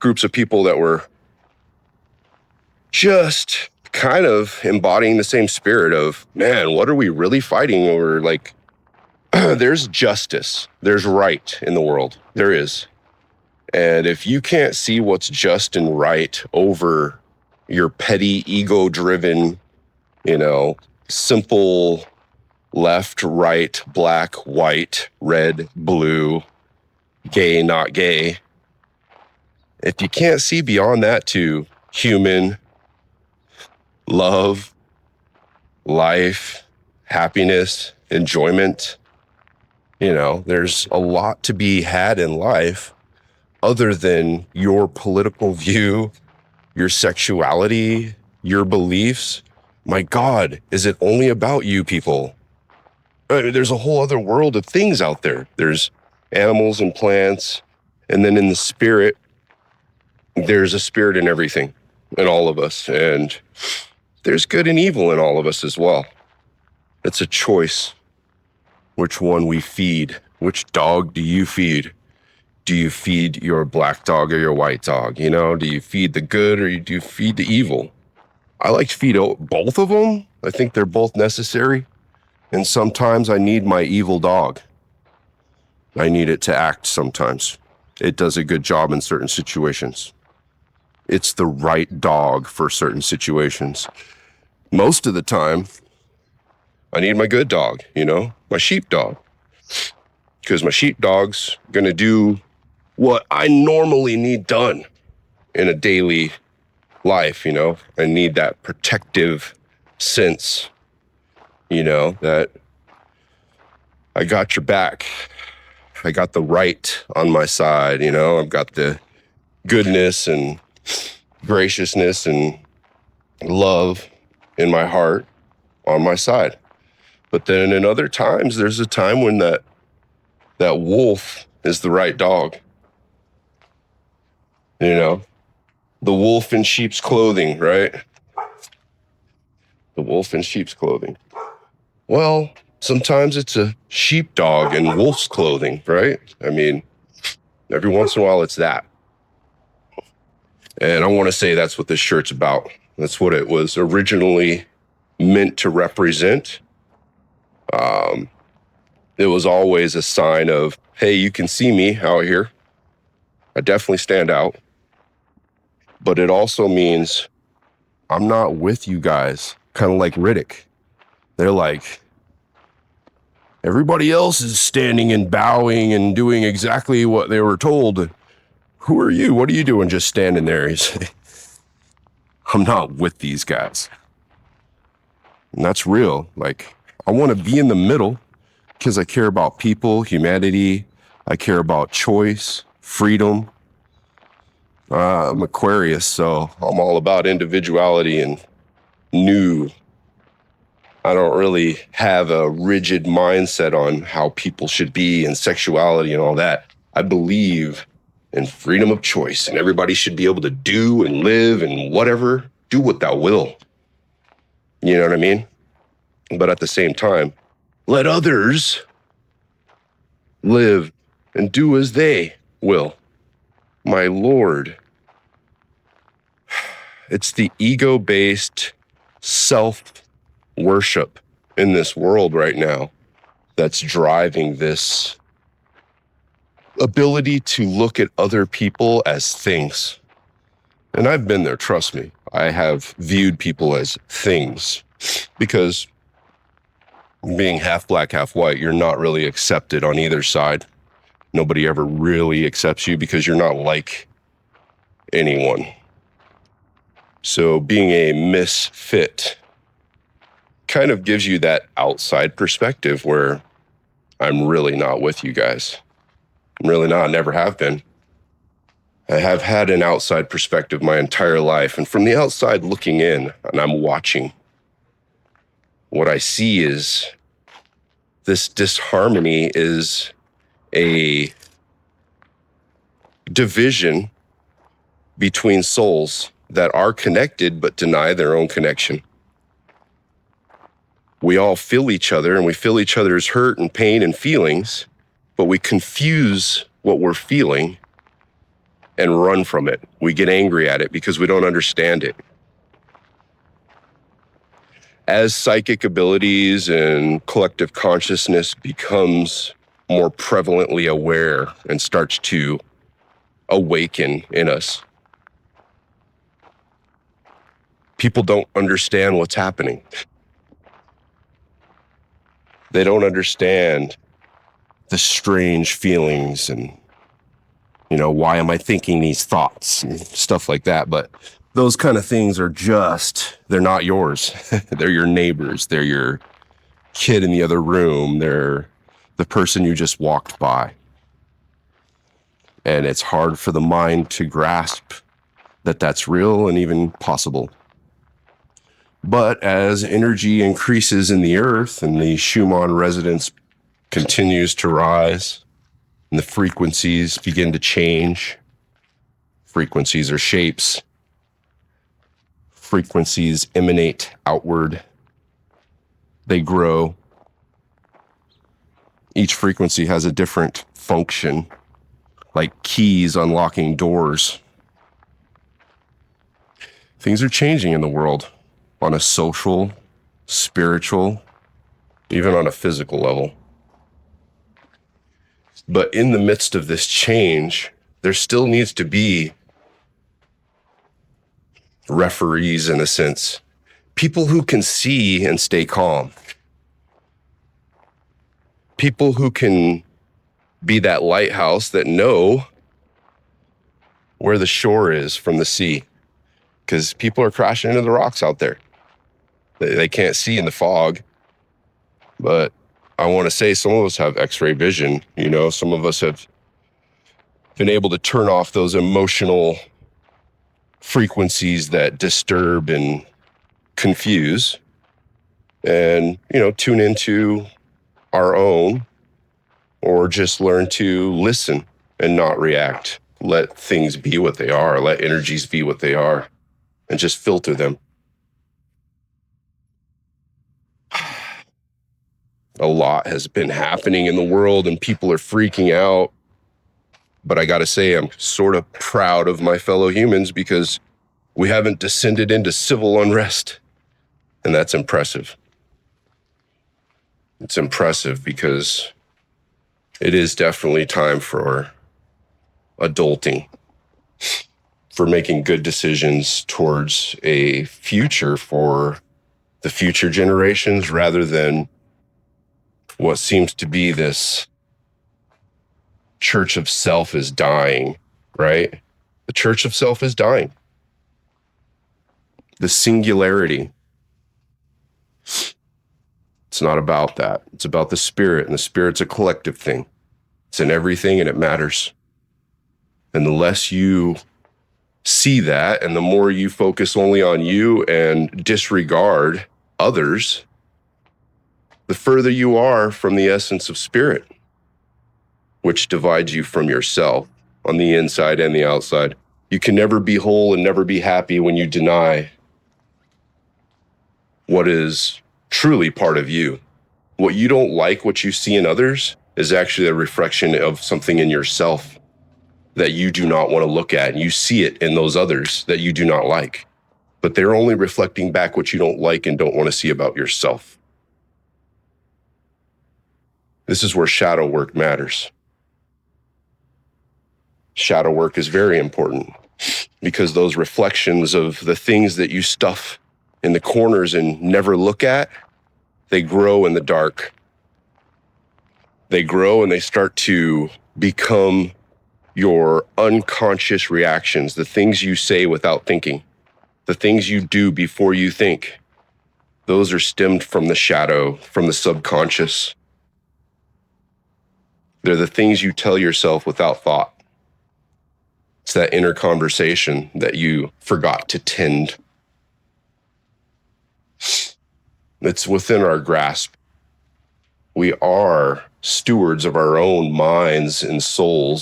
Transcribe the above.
groups of people that were just kind of embodying the same spirit of, man, what are we really fighting over? Like, there's justice, there's right in the world. There is. And if you can't see what's just and right over your petty, ego-driven, simple left, right, black, white, red, blue, gay, not gay, if you can't see beyond that to human, love, life, happiness, enjoyment, there's a lot to be had in life other than your political view, your sexuality, your beliefs. My God, is it only about you people? I mean, there's a whole other world of things out there. There's animals and plants. And then in the spirit, there's a spirit in everything, in all of us. And there's good and evil in all of us as well. It's a choice. Which one we feed? Which dog do you feed? Do you feed your black dog or your white dog? Do you feed the good or do you feed the evil? I like to feed both of them. I think they're both necessary. And sometimes I need my evil dog. I need it to act sometimes. It does a good job in certain situations. It's the right dog for certain situations. Most of the time, I need my good dog, my sheepdog. Because my sheepdog's going to do what I normally need done in a daily life, I need that protective sense, that I got your back. I got the right on my side, I've got the goodness and graciousness and love in my heart on my side. But then in other times, there's a time when that wolf is the right dog. The wolf in sheep's clothing, right? The wolf in sheep's clothing. Well, sometimes it's a sheepdog in wolf's clothing, right? I mean, every once in a while it's that. And I want to say that's what this shirt's about. That's what it was originally meant to represent. It was always a sign of, hey, you can see me out here. I definitely stand out. But it also means I'm not with you guys, kind of like Riddick. They're like, everybody else is standing and bowing and doing exactly what they were told. Who are you? What are you doing just standing there? He's like, I'm not with these guys. And that's real. Like, I want to be in the middle because I care about people, humanity. I care about choice, freedom. I'm Aquarius, so I'm all about individuality and new. I don't really have a rigid mindset on how people should be and sexuality and all that. I believe in freedom of choice, and everybody should be able to do and live and whatever, do what thou will. You know what I mean? But at the same time, let others live and do as they will. My Lord. It's the ego-based self-worship in this world right now that's driving this ability to look at other people as things. And I've been there, trust me. I have viewed people as things because being half black, half white, you're not really accepted on either side. Nobody ever really accepts you because you're not like anyone. So being a misfit kind of gives you that outside perspective where I'm really not with you guys. I'm really not, never have been. I have had an outside perspective my entire life. And from the outside looking in, and I'm watching, what I see is this disharmony is a division between souls that are connected but deny their own connection. We all feel each other and we feel each other's hurt and pain and feelings, but we confuse what we're feeling and run from it. We get angry at it because we don't understand it. As psychic abilities and collective consciousness becomes more prevalently aware and starts to awaken in us, people don't understand what's happening. They don't understand the strange feelings and, why am I thinking these thoughts and stuff like that. But those kind of things are they're not yours. They're your neighbors. They're your kid in the other room. They're the person you just walked by. And it's hard for the mind to grasp that that's real and even possible. But as energy increases in the earth and the Schumann resonance continues to rise and the frequencies begin to change, frequencies are shapes, frequencies emanate outward, they grow. Each frequency has a different function, like keys unlocking doors. Things are changing in the world on a social, spiritual, even on a physical level. But in the midst of this change, there still needs to be referees, in a sense, people who can see and stay calm, people who can be that lighthouse that know where the shore is from the sea, because people are crashing into the rocks out there. They can't see in the fog. But I want to say some of us have X-ray vision. Some of us have been able to turn off those emotional frequencies that disturb and confuse and, tune into our own, or just learn to listen and not react. Let things be what they are. Let energies be what they are and just filter them. A lot has been happening in the world and people are freaking out. But I got to say, I'm sort of proud of my fellow humans because we haven't descended into civil unrest. And that's impressive. It's impressive because it is definitely time for adulting, for making good decisions towards a future for the future generations rather than what seems to be this church of self is dying, right? The church of self is dying. The singularity. It's not about that. It's about the spirit, and the spirit's a collective thing. It's in everything and it matters. And the less you see that and the more you focus only on you and disregard others, the further you are from the essence of spirit, which divides you from yourself on the inside and the outside. You can never be whole and never be happy when you deny what is truly part of you. What you don't like, what you see in others, is actually a reflection of something in yourself that you do not want to look at. And you see it in those others that you do not like. But they're only reflecting back what you don't like and don't want to see about yourself. This is where shadow work matters. Shadow work is very important because those reflections of the things that you stuff in the corners and never look at, they grow in the dark. They grow and they start to become your unconscious reactions, the things you say without thinking, the things you do before you think. Those are stemmed from the shadow, from the subconscious. They're the things you tell yourself without thought. It's that inner conversation that you forgot to tend. It's within our grasp. We are stewards of our own minds and souls.